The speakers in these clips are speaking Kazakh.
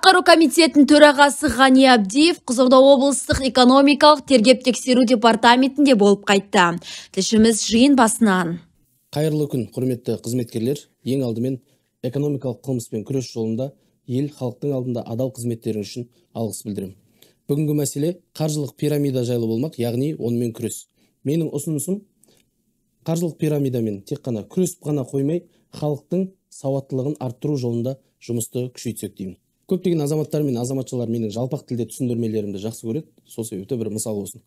Басқару комитетінің төрағасы Ғани Абдиев Қызылорда облыстық экономикалық тергеп-тексеру департаментінде болып қайтты. Тілшіміз жиын басынан. Қайырлы күн, құрметті қызметкерлер. Ең алдымен экономикалық қылмыспен күрес жолында ел халықтың алдында адал қызметтерің үшін алғыс білдірем. Бүгінгі мәселе қаржылық пирамида жайлы болмақ, яғни онымен күрес. Менің ұсынысым қаржылық пирамидамен тек қана күресіп қана қоймай, халықтың сауаттылығын арттыру жолында жұмысты күшейтсек деймін. Көптеген азаматтар мен азаматшалар менің жалпақ тілде түсіндірмелерімді жақсы көреді. Сол себепті бір мысал болсын.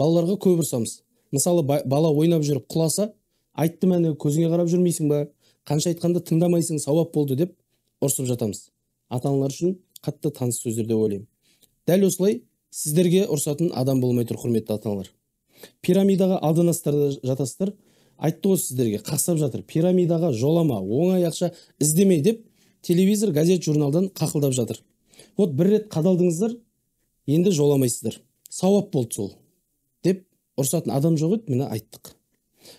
Балаларға көп ұрсамыз. Мысалы, бала ойнап жүріп құласа, айттым әне, көзіңе қарап жүрмейсің ба? Қанша айтқанды тыңдамайсың, сауап болды деп ұрсып жатамыз. Ата-аналар үшін қатты таныс сөздер деп ойлаймын. Дәл осылай сіздерге ұрсатын адам болмай тұр, құрметті ата-аналар. Пирамидаға алданыстарды жатасыздар. Айтты ғой сіздерге, қақсап жатыр. Пирамидаға жолама, оңай ақша іздемей деп телевизор, газет, журналдан қақылдап жатыр. Вот бір рет қадалдыңыздар, енді жоламайсыздар. Сауап болды сол деп ұрсатын адам жоқ еді, міне айттық.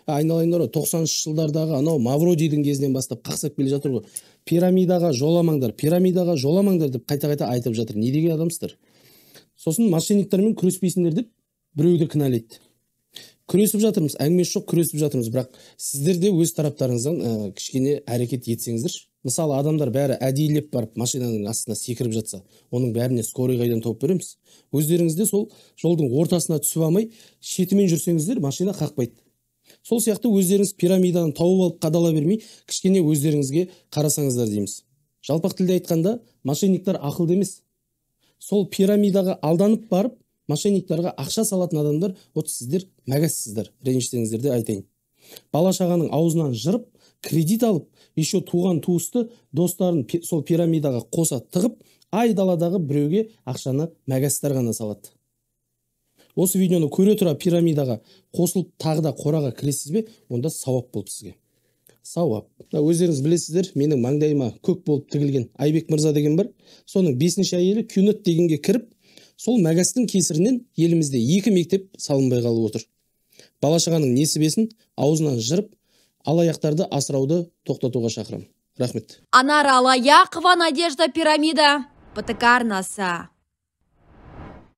Айналайындар, 90-шы жылдардағы анау Мавродидің кезінен бастап қақсап келе жатыр ғой. Пирамидаға жоламаңдар, пирамидаға жоламаңдар деп қайта-қайта айтып жатыр. Не деген адамсыздар? Сосын мошенниктермен күреспейсіңдер деп біреуді кінәлайды. Күресіп жатырмыз, әңгімесі жоқ, күресіп жатырмыз, бірақ сіздер де өз тараптарыңыздан кішкене әрекет етсеңіздер. Мысалы, адамдар бәрі әдейілеп барып машинаның астына секіріп жатса, оның бәріне скорый қайдан тауып береміз. Өздеріңізде сол жолдың ортасына түсіп алмай, шетімен жүрсеңіздер, машина қақпайды. Сол сияқты өздеріңіз пирамиданы тауып алып қадала бермей, кішкене өздеріңізге қарасаңыздар дейміз. Жалпақ тілде айтқанда, мошенниктер ақылды емес. Сол пирамидаға алданып барып, мошенниктарға ақша салатын адамдар, от сіздер мәгәссіздер, ренжітеңіздерде айтайын. Бала шағаның аузынан жырып, кредит алып, еще туған туысты достарын сол пирамидаға қоса тығып, айдаладағы біреуге ақшаны мәгәстер ғана салады. Осы видеоны көре тұра пирамидаға қосылып тағы да қораға кіресіз бе, онда сауап болды сізге. Сауап. Өздеріңіз білесіздер, менің маңдайыма көк болып тігілген Айбек Мырза деген бар. Соның 5-ші әйелі Кюнет дегенге кіріп, сол мәгәстің кесірінен елімізде 2 мектеп салынбай қалып отыр. Бала шағаның несібесін аузынан жырып, алаяқтарды асырауды тоқтатуға шақырам. Рахмет. Анар Алаяқова, Надежда Пирамида, ПТК арнасы.